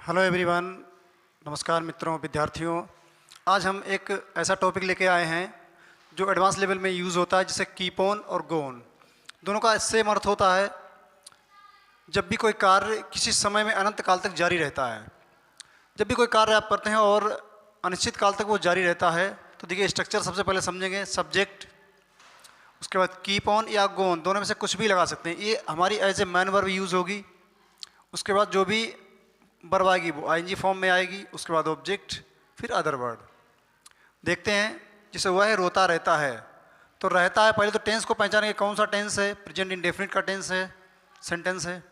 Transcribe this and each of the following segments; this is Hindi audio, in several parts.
Hello everyone. नमस्कार मित्रों, विद्यार्थियों। आज हम एक ऐसा टॉपिक लेके आए हैं जो एडवांस लेवल में यूज़ होता है, जिसे कीप ऑन और गो ऑन दोनों का सेम अर्थ होता है। जब भी कोई कार्य किसी समय में अनंत काल तक जारी रहता है, जब भी कोई कार्य आप करते हैं और अनिश्चित काल तक वो जारी रहता है, तो देखिए स्ट्रक्चर सबसे पहले समझेंगे। सब्जेक्ट, उसके बाद कीप ऑन या गो ऑन, दोनों में से कुछ भी लगा सकते हैं। ये हमारी as a main verb use होगी। उसके बाद जो भी वर्ब आएगी वो आईएनजी फॉर्म में आएगी। उसके बाद ऑब्जेक्ट, फिर अदर वर्ड। देखते हैं, जैसे वह रोता रहता है, तो रहता है पहले तो टेंस को पहचानेंगे, कौन सा टेंस है। प्रेजेंट इंडेफिनिट का टेंस है, सेंटेंस है।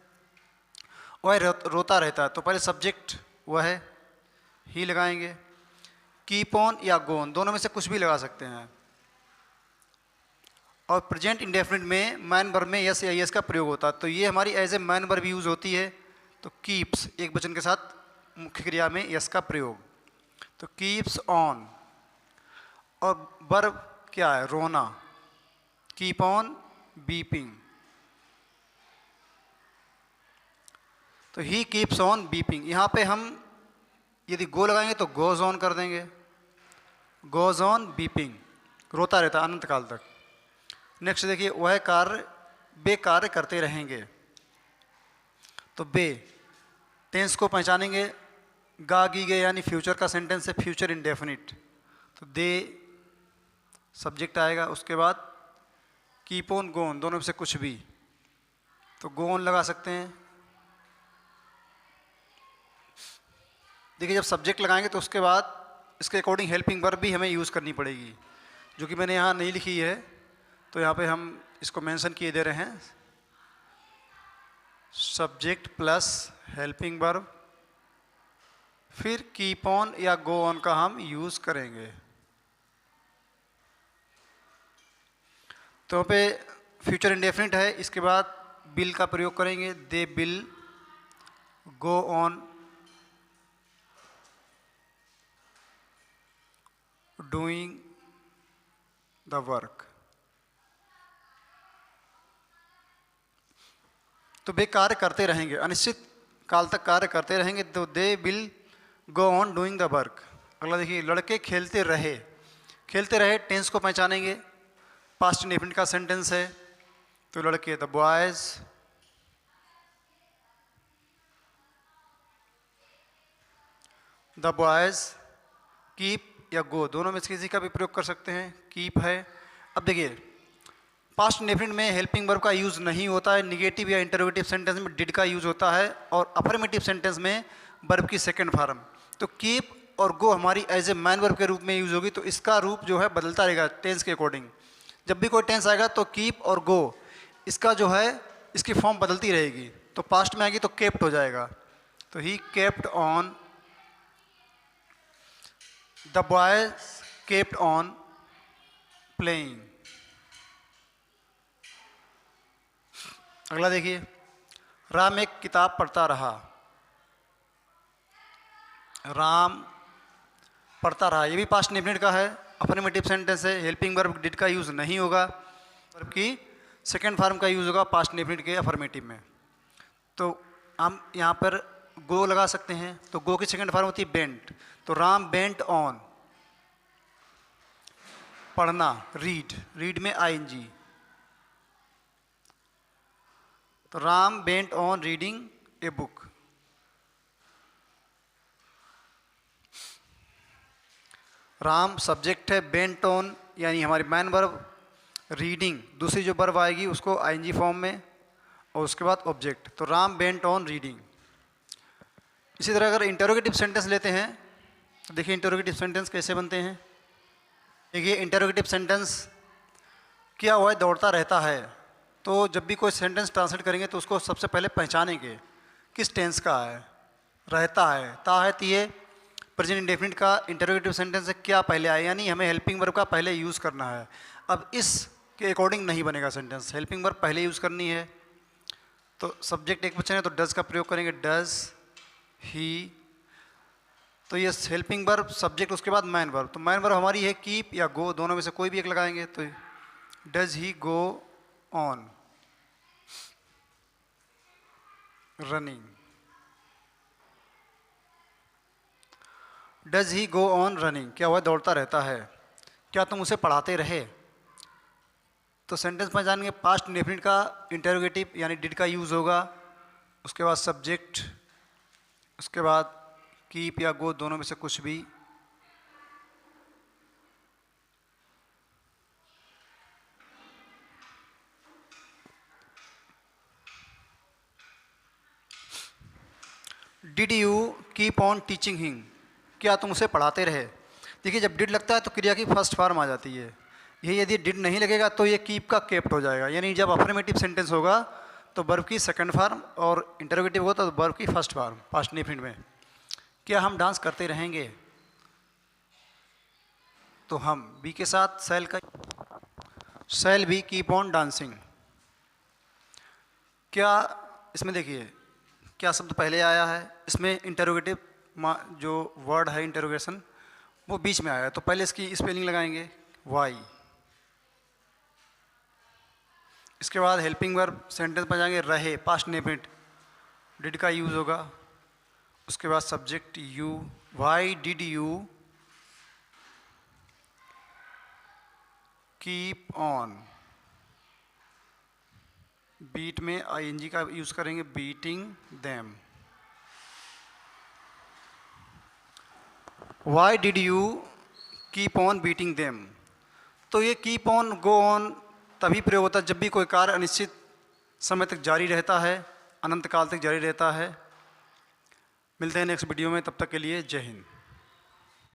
वह रोता रहता है, तो पहले सब्जेक्ट वह है, ही लगाएंगे। कीप ऑन या गो ऑन, दोनों में से कुछ भी लगा सकते हैं। और प्रेजेंट इंडेफिनिट में मैन वर्ब में यस या यस का प्रयोग होता है, तो ये हमारी as a main verb use होती है। तो कीप्स एक वचन के साथ मुख्य क्रिया में यस का प्रयोग, तो कीप्स ऑन। और वर्ब क्या है? रोना। कीप ऑन बीपिंग, तो ही कीप्स ऑन बीपिंग। यहाँ पे हम यदि गो लगाएंगे तो गोज ऑन कर देंगे। गोज ऑन बीपिंग, रोता रहता है अनंत काल तक। नेक्स्ट देखिए, वह कार्य बे कार्य करते रहेंगे, तो बे टेंस को पहचानेंगे। गा गी गए यानी फ्यूचर का सेंटेंस है, फ्यूचर इंडेफिनिट, तो दे सब्जेक्ट आएगा। उसके बाद कीप ऑन गो ऑन, दोनों में से कुछ भी, तो गो ऑन लगा सकते हैं। देखिए, जब सब्जेक्ट लगाएंगे तो उसके बाद इसके अकॉर्डिंग हेल्पिंग वर्ब भी हमें यूज़ करनी पड़ेगी, जो कि मैंने यहाँ नहीं लिखी है, तो यहाँ पे हम इसको मेंशन किए दे रहे हैं। सब्जेक्ट प्लस हेल्पिंग वर्ब, फिर कीप ऑन या गो ऑन का हम यूज़ करेंगे। तो यहाँ पे फ्यूचर इंडेफिनिट है, इसके बाद बिल का प्रयोग करेंगे। They will go on doing the work, तो वे कार्य करते रहेंगे, अनिश्चित काल तक कार्य करते रहेंगे, तो they will go on doing the work. अगला देखिए, लड़के खेलते रहे। खेलते रहे टेंस को पहचानेंगे, पास्ट इंडेफिनिट का सेंटेंस है, तो लड़के the boys. The boys keep या गो, दोनों में से किसी का भी प्रयोग कर सकते हैं। कीप है। अब देखिए, पास्ट इंडेफिनिट में हेल्पिंग वर्ब का यूज़ नहीं होता है, निगेटिव या इंटरोगेटिव सेंटेंस में डिड का यूज़ होता है, और अफर्मेटिव सेंटेंस में वर्ब की सेकंड फॉर्म। तो कीप और गो हमारी एज ए मैन वर्ब के रूप में यूज़ होगी, तो इसका रूप जो है बदलता रहेगा टेंस के अकॉर्डिंग। जब भी कोई टेंस आएगा तो कीप और गो, इसका जो है इसकी फॉर्म बदलती रहेगी। तो पास्ट में आएगी तो केप्ट हो जाएगा, तो he kept on, the boys kept on playing. अगला देखिए, राम एक किताब पढ़ता रहा। राम पढ़ता रहा, ये भी पास्ट इंडेफिनिट का है, अफर्मेटिव सेंटेंस है। हेल्पिंग वर्ब डिड का यूज़ नहीं होगा, वर्ब की सेकेंड फॉर्म का यूज़ होगा पास्ट इंडेफिनिट के अफर्मेटिव में। तो हम यहाँ पर गो लगा सकते हैं, तो गो की सेकेंड फॉर्म होती है बेंट, तो राम बेंट ऑन पढ़ना। रीड, रीड में आईएनजी, तो Ram bent on reading a book. Ram subject है, बेंट ऑन यानी हमारी मैन वर्ब, रीडिंग दूसरी जो वर्ब आएगी उसको आईएनजी फॉर्म में, और उसके बाद ऑब्जेक्ट, तो राम बेंट ऑन रीडिंग। इसी तरह अगर इंटरोगेटिव सेंटेंस लेते हैं, तो देखिए इंटरोगेटिव सेंटेंस कैसे बनते हैं। देखिए, इंटरोगेटिव सेंटेंस क्या हुआ है, दौड़ता रहता है। तो जब भी कोई सेंटेंस ट्रांसलेट करेंगे तो उसको सबसे पहले पहचानेंगे किस टेंस का है। रहता है, ता है, ती है, प्रेजेंट इंडेफिनिट का इंटरोगेटिव सेंटेंस है, क्या पहले आए, यानी हमें हेल्पिंग वर्ब का पहले यूज़ करना है। अब इसके अकॉर्डिंग नहीं बनेगा सेंटेंस, हेल्पिंग वर्ब पहले यूज़ करनी है। तो सब्जेक्ट एक वचन है तो डज का प्रयोग करेंगे, डज ही। तो ये हेल्पिंग वर्ब, सब्जेक्ट, उसके बाद मैन वर्ब। तो मैन वर्ब हमारी है कीप या गो, दोनों में से कोई भी एक लगाएंगे, तो does he go on running. Does he go on running, क्या वह दौड़ता रहता है? क्या तुम उसे पढ़ाते रहे? तो सेंटेंस में जानेंगे पास्ट इंडेफिनिट का इंटेरोगेटिव यानी डिड का यूज़ होगा, उसके बाद सब्जेक्ट, उसके बाद कीप या गो दोनों में से कुछ भी, did you keep on teaching him, क्या तुम उसे पढ़ाते रहे? देखिए जब डिड लगता है तो क्रिया की फर्स्ट फॉर्म आ जाती है, ये यदि डिड नहीं लगेगा तो ये कीप का केप्ट हो जाएगा, यानी जब अफर्मेटिव सेंटेंस होगा तो वर्ब की सेकंड फॉर्म और इंटरोगेटिव होगा तो वर्ब की फर्स्ट फॉर्म पास्ट इंडेफिनिट में। क्या हम डांस करते रहेंगे? तो हम बी के साथ सेल का, shall be keep on dancing. क्या इसमें देखिए क्या शब्द पहले आया है, इसमें इंटरोगेटिव जो वर्ड है इंटरोगेशन वो बीच में आया है, तो पहले इसकी स्पेलिंग लगाएंगे वाई। इसके बाद हेल्पिंग वर्ब सेंटेंस में जाएंगे रहे, पास्ट इंडेफिनिट, डिड का यूज़ होगा, उसके बाद subject you, why did you keep on, beat में आईएनजी का यूज़ करेंगे beating them. Why did you keep on beating them, तो ये कीप ऑन गो ऑन तभी प्रयोग होता है जब भी कोई कार्य अनिश्चित समय तक जारी रहता है, अनंत काल तक जारी रहता है। मिलते हैं नेक्स्ट वीडियो में, तब तक के लिए जय हिंद।